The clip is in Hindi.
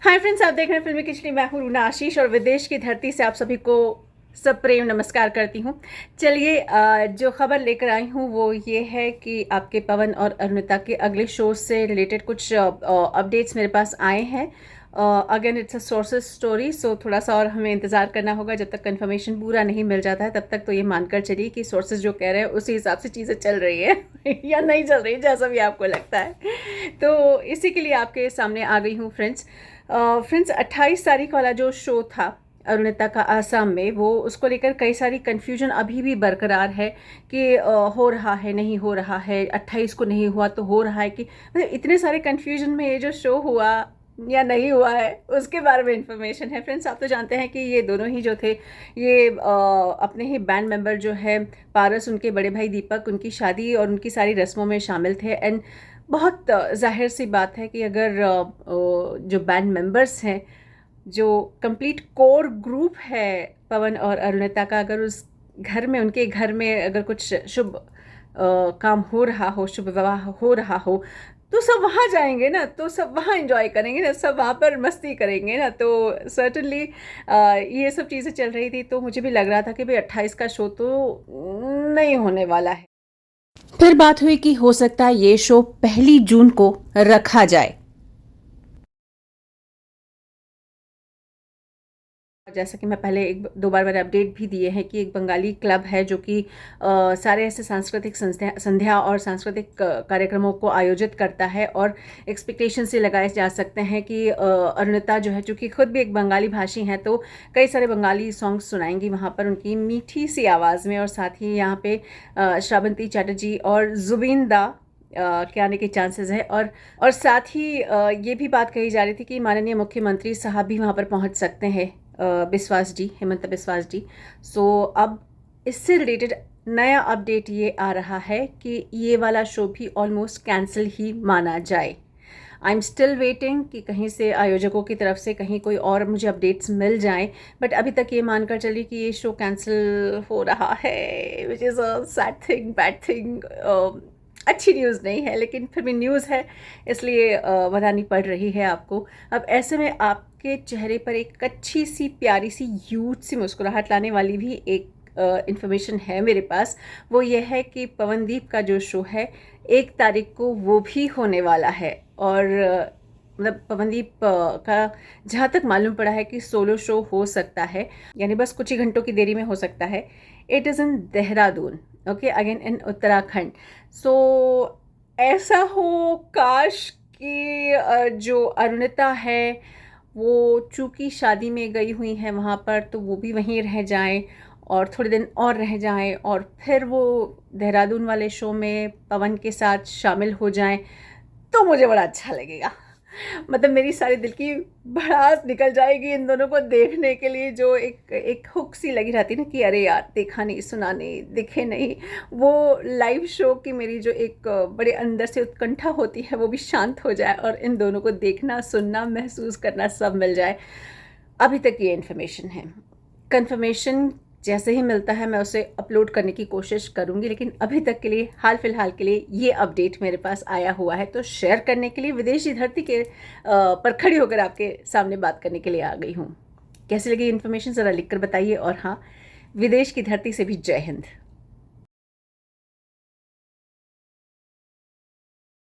हाय फ्रेंड्स, आप देख रहे हैं फिल्मी खिचड़ी। मैं हूं रूना आशीष और विदेश की धरती से आप सभी को सब प्रेम नमस्कार करती हूं। चलिए, जो खबर लेकर आई हूं वो ये है कि आपके पवन और अरुणिता के अगले शो से रिलेटेड कुछ अपडेट्स मेरे पास आए हैं। Again it's a sources story, so थोड़ा सा और हमें इंतज़ार करना होगा। जब तक कंफर्मेशन पूरा नहीं मिल जाता है तब तक तो ये मानकर चलिए कि सोर्सेज जो कह रहे हैं उसी हिसाब से चीज़ें चल रही है या नहीं चल रही, जैसा भी आपको लगता है। तो इसी के लिए आपके सामने आ गई हूँ फ्रेंड्स। फ्रेंड्स, 28 तारीख वाला जो शो था अरुणिता का आसाम में, वो उसको लेकर कई सारी कन्फ्यूजन अभी भी बरकरार है कि हो रहा है नहीं हो रहा है, 28 को नहीं हुआ तो हो रहा है कि मतलब इतने सारे कन्फ्यूजन में ये जो शो हुआ या नहीं हुआ है उसके बारे में इंफॉर्मेशन है। फ्रेंड्स, आप तो जानते हैं कि ये दोनों ही जो थे ये अपने ही बैंड मेंबर जो है पारस, उनके बड़े भाई दीपक, उनकी शादी और उनकी सारी रस्मों में शामिल थे। एंड बहुत जाहिर सी बात है कि अगर जो बैंड मेंबर्स हैं, जो कंप्लीट कोर ग्रुप है पवन और अरुणिता का, अगर उस घर में, उनके घर में अगर कुछ शुभ काम हो रहा हो, शुभ विवाह हो रहा हो, तो सब वहाँ जाएंगे ना, तो सब वहाँ एंजॉय करेंगे ना, सब वहाँ पर मस्ती करेंगे ना। तो सर्टनली ये सब चीज़ें चल रही थी, तो मुझे भी लग रहा था कि भाई 28 का शो तो नहीं होने वाला है। फिर बात हुई कि हो सकता है ये शो 1 जून को रखा जाए। जैसा कि मैं पहले एक दो बार मैंने अपडेट भी दिए हैं कि एक बंगाली क्लब है जो कि सारे ऐसे सांस्कृतिक संध्या और सांस्कृतिक कार्यक्रमों को आयोजित करता है, और एक्सपेक्टेशन से लगाए जा सकते हैं कि अरुणिता जो है, चूँकि खुद भी एक बंगाली भाषी हैं, तो कई सारे बंगाली सॉन्ग्स सुनाएंगी वहाँ पर उनकी मीठी सी आवाज़ में। और साथ ही यहाँ पे श्रावंती चैटर्जी और जुबीन दा के आने के चांसेस है। और साथ ही ये भी बात कही जा रही थी कि माननीय मुख्यमंत्री साहब भी वहाँ पर पहुँच सकते हैं, बिस्वास जी, हेमंत बिस्वास जी। सो अब इससे रिलेटेड नया अपडेट ये आ रहा है कि ये वाला शो भी ऑलमोस्ट कैंसिल ही माना जाए। आई एम स्टिल वेटिंग कि कहीं से आयोजकों की तरफ से कहीं कोई और मुझे अपडेट्स मिल जाएं, बट अभी तक ये मानकर चलिए कि ये शो कैंसिल हो रहा है, which is a sad thing, bad thing. अच्छी न्यूज़ नहीं है, लेकिन फिर भी न्यूज़ है, इसलिए बतानी पड़ रही है आपको। अब ऐसे में आपके चेहरे पर एक अच्छी सी प्यारी सी यूथ सी मुस्कुराहट लाने वाली भी एक इन्फॉर्मेशन है मेरे पास। वो ये है कि पवनदीप का जो शो है 1 तारीख को वो भी होने वाला है। और मतलब पवनदीप का जहाँ तक मालूम पड़ा है कि सोलो शो हो सकता है, यानी बस कुछ ही घंटों की देरी में हो सकता है। It is in Dehradun, okay, again in Uttarakhand. So ऐसा हो काश कि जो अरुणिता है वो चूँकि शादी में गई हुई हैं वहाँ पर, तो वो भी वहीं रह जाएं और थोड़े दिन और रह जाएं, और फिर वो देहरादून वाले शो में पवन के साथ शामिल हो जाएं, तो मुझे बड़ा अच्छा लगेगा। मतलब मेरी सारी दिल की भड़ास निकल जाएगी इन दोनों को देखने के लिए, जो एक एक हुक सी लगी रहती ना कि अरे यार देखा नहीं, सुना नहीं, दिखे नहीं। वो लाइव शो की मेरी जो एक बड़े अंदर से उत्कंठा होती है वो भी शांत हो जाए और इन दोनों को देखना, सुनना, महसूस करना सब मिल जाए। अभी तक ये इन्फॉर्मेशन है। कंफर्मेशन जैसे ही मिलता है मैं उसे अपलोड करने की कोशिश करूंगी, लेकिन अभी तक के लिए, हाल फिलहाल के लिए ये अपडेट मेरे पास आया हुआ है, तो शेयर करने के लिए विदेशी धरती के पर खड़ी होकर आपके सामने बात करने के लिए आ गई हूँ। कैसी लगी इन्फॉर्मेशन ज़रा लिखकर बताइए, और हाँ, विदेश की धरती से भी जय हिंद।